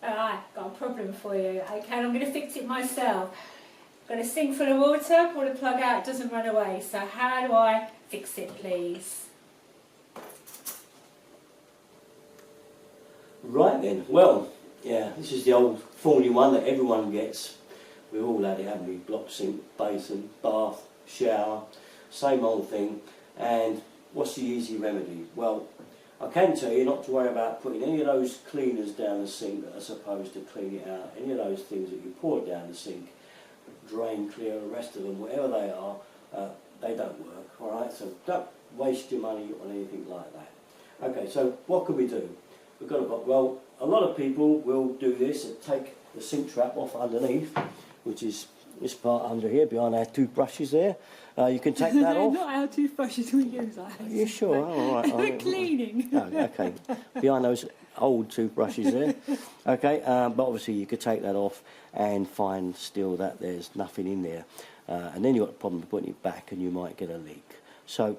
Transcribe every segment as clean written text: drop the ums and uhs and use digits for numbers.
Alright, got a problem for you. Okay, I'm going to fix it myself. Got a sink full of water, pull the plug out, it doesn't run away. So how do I fix it, please? Right then, well, yeah, this is the old thorny one that everyone gets. We've all had it, haven't we? Block sink, basin, bath, shower, same old thing. And what's the easy remedy? Well, I can tell you not to worry about putting any of those cleaners down the sink that are supposed to clean it out. Any of those things that you pour down the sink, drain clear, the rest of them, whatever they are, they don't work, alright? So don't waste your money on anything like that. Okay, so what can we do? We've got well, a lot of people will do this and take the sink trap off underneath, which is this part under here, behind our toothbrushes there. You can take that off. Not our toothbrushes we use, Are you sure? Oh, all right. For cleaning. Oh, okay. Behind those old toothbrushes there. Okay, but obviously you could take that off and find still that there's nothing in there. And then you've got a problem with putting it back and you might get a leak. So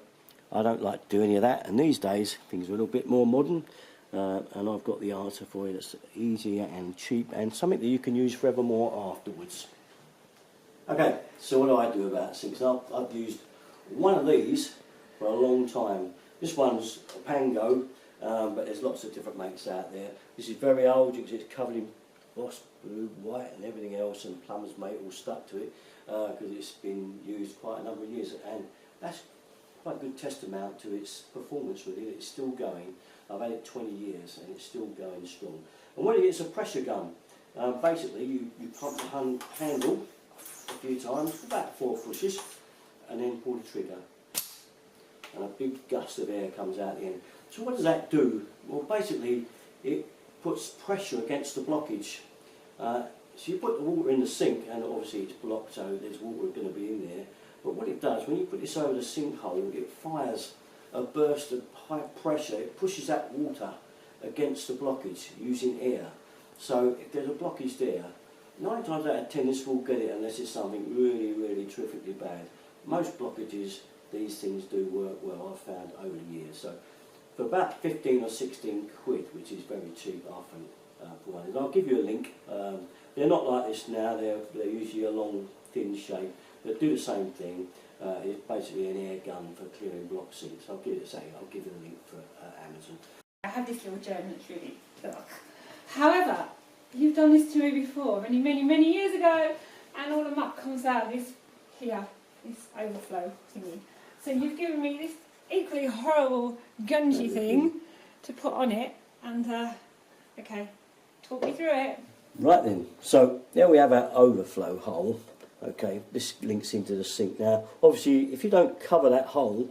I don't like to do any of that. And these days things are a little bit more modern. And I've got the answer for you that's easier and cheap and something that you can use forevermore afterwards. Okay, so what do I do about sinks? I've used one of these for a long time. This one's a Pango, but there's lots of different makes out there. This is very old, you can see it's covered in moss, blue, white and everything else, and plumber's mate all stuck to it because it's been used quite a number of years, and that's quite a good testament to its performance really. It's still going. I've had it 20 years and it's still going strong. And what it is, a pressure gun. Basically you pump the handle a few times, about 4 pushes, and then pull the trigger. And a big gust of air comes out the end. So what does that do? Well, basically it puts pressure against the blockage. So you put the water in the sink, and obviously it's blocked, so there's water going to be in there. But what it does, when you put this over the sinkhole, it fires a burst of high pressure. It pushes that water against the blockage using air. So if there's a blockage there, 9 times out of 10 this will get it unless it's something really, really terrifically bad. Most blockages, these things do work well, I've found over the years. So for about 15 or 16 quid, which is very cheap often for one. And I'll give you a link. They're not like this now, they're usually a long, thin shape. They do the same thing. It's basically an air gun for clearing block sinks. I'll give you the link for Amazon. I have this little German that's really dark. However, you've done this to me before, many years ago, and all the muck comes out of this here, this overflow thingy. So you've given me this equally horrible gungy thing to put on it, and okay, talk me through it. Right then, so there we have our overflow hole. Okay, this links into the sink. Now, obviously, if you don't cover that hole,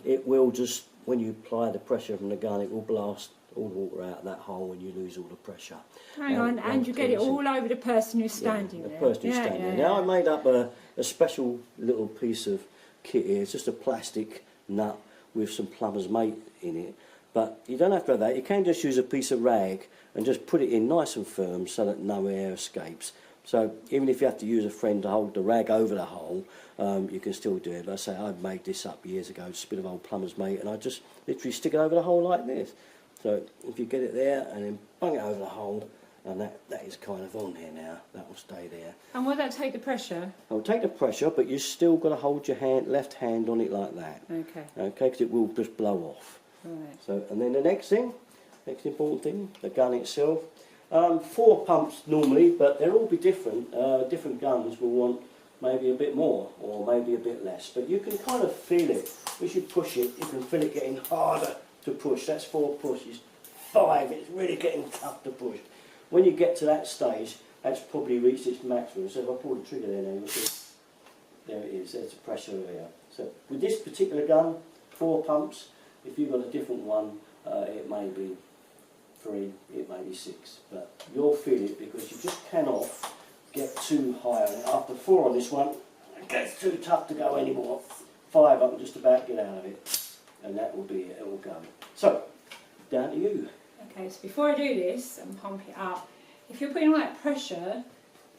it will just, when you apply the pressure from the gun, it will blast all the water out of that hole and you lose all the pressure. Hang on, and you get it all over the person who's standing there. The person who's standing there. Now, I made up a special little piece of kit here. It's just a plastic nut with some plumber's mate in it. But you don't have to have that. You can just use a piece of rag and just put it in nice and firm so that no air escapes. So even if you have to use a friend to hold the rag over the hole, you can still do it. But I say I made this up years ago, just a bit of old plumber's mate, and I just literally stick it over the hole like this. So if you get it there and then bung it over the hole, and that is kind of on there now, that will stay there. And will that take the pressure? It will take the pressure, but you've still got to hold your left hand on it like that. Okay. Okay, because it will just blow off. Right. So, and then the next important thing, the gun itself. 4 pumps normally, but they'll all be different. Different guns will want maybe a bit more or maybe a bit less, but you can kind of feel it. As you push it, you can feel it getting harder to push. That's 4 pushes. 5, it's really getting tough to push. When you get to that stage, that's probably reached its maximum. So if I pull the trigger there now, you'll see, there it is, there's the pressure there. So with this particular gun, 4 pumps. If you've got a different one, it may be 3, it may be 6, but you'll feel it because you just cannot get too high on it. After 4 on this one, it gets too tough to go anymore. 5, I can just about get out of it, and that will be it, it will go. So, down to you. Okay, so before I do this and pump it up, if you're putting all that pressure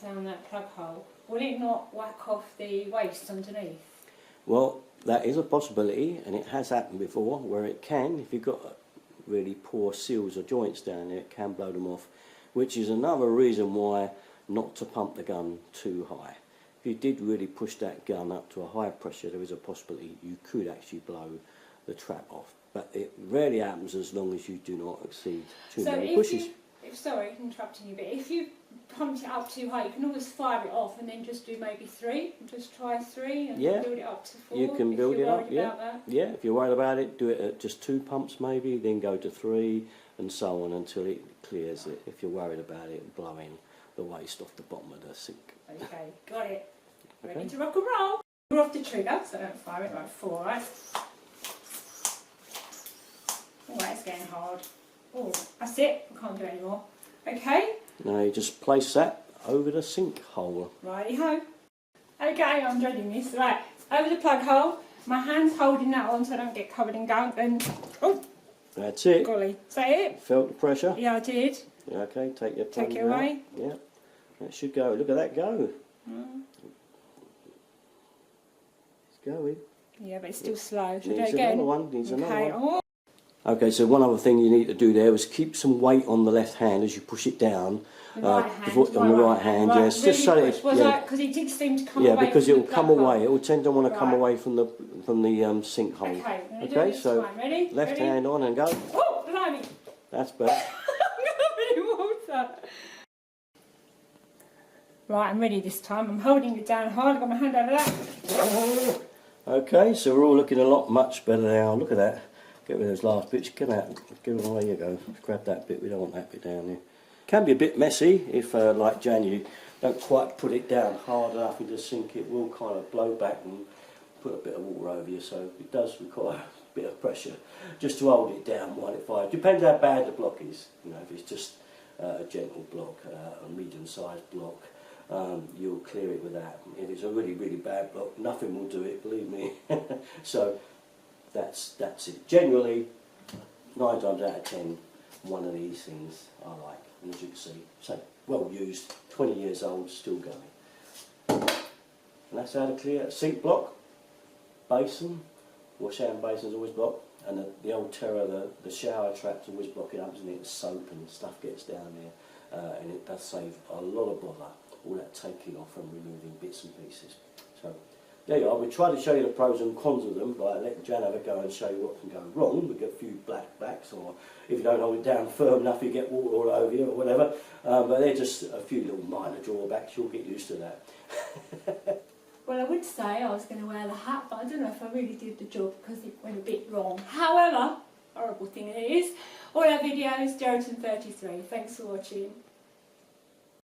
down that plug hole, will it not whack off the waste underneath? Well, that is a possibility, and it has happened before, where it can, if you've got really poor seals or joints down there, it can blow them off. which is another reason why not to pump the gun too high. If you did really push that gun up to a high pressure, there is a possibility you could actually blow the trap off. But it rarely happens as long as you do not exceed too many pushes. Sorry, interrupting you, but if you pumped it up too high, you can always fire it off and then just do maybe 3. Just try 3 and build it up to 4. You can build it up, yeah. Yeah, if you're worried about it, do it at just 2 pumps maybe, then go to 3 and so on until it clears it. If you're worried about it blowing the waste off the bottom of the sink. Okay, got it. Ready to rock and roll. We're off the trigger, so don't fire it like 4, right? Oh, that's getting hard. Oh, that's it. I can't do it anymore. Okay. Now you just place that over the sink hole. Righty-ho. Okay, I'm dreading this. Right, over the plug hole. My hand's holding that on so I don't get covered in gunk. And oh, that's it. Golly, is that it? Felt the pressure? Yeah, I did. Yeah, okay, take your plug Take it away. Yeah, that should go. Look at that go. It's going. Yeah, but it's still slow. Should I do Needs it again? another one. Needs another one. Oh. Okay, so one other thing you need to do there is keep some weight on the left hand as you push it down. The right hand. On the right hand, right, yes. Really just so push. Because it did seem to come away. Yeah, because from it will the come plug away. hole. It will tend to want to come Right. away from the sink hole. Okay, I'm gonna do it Okay, this so time. Ready? left Ready? hand on and go. Oh, blimey. That's better. I'm covered in water. Right, I'm ready this time. I'm holding it down hard. I've got my hand over that. Okay, so we're all looking a lot much better now. Look at that. Get rid of those last bits. Get out. Give them away you go. Just grab that bit. We don't want that bit down there. Can be a bit messy if, like Jan, you don't quite put it down hard enough into the sink. It will kind of blow back and put a bit of water over you. So it does require a bit of pressure just to hold it down while it fires. Depends how bad the block is. You know, if it's just a gentle block, a medium-sized block. You'll clear it with that. If it's a really, really bad block, nothing will do it, believe me. So that's it. Generally, 9 times out of 10, one of these things I like. And as you can see, so well used, 20 years old, still going. And that's how to clear a sink block, basin, wash hand basin's always blocked, and the old terror, the shower trap's always blocking up, isn't it? Soap and stuff gets down there, and it does save a lot of bother. All that taking off and removing bits and pieces. So there you are. We try to show you the pros and cons of them, like let Jan have a go and show you what can go wrong. We get a few black backs, or if you don't hold it down firm enough, you get water all over you or whatever. But they're just a few little minor drawbacks. You'll get used to that. Well, I would say I was going to wear the hat, but I don't know if I really did the job because it went a bit wrong. However, horrible thing it is, all our videos, Geraldton 33. Thanks for watching.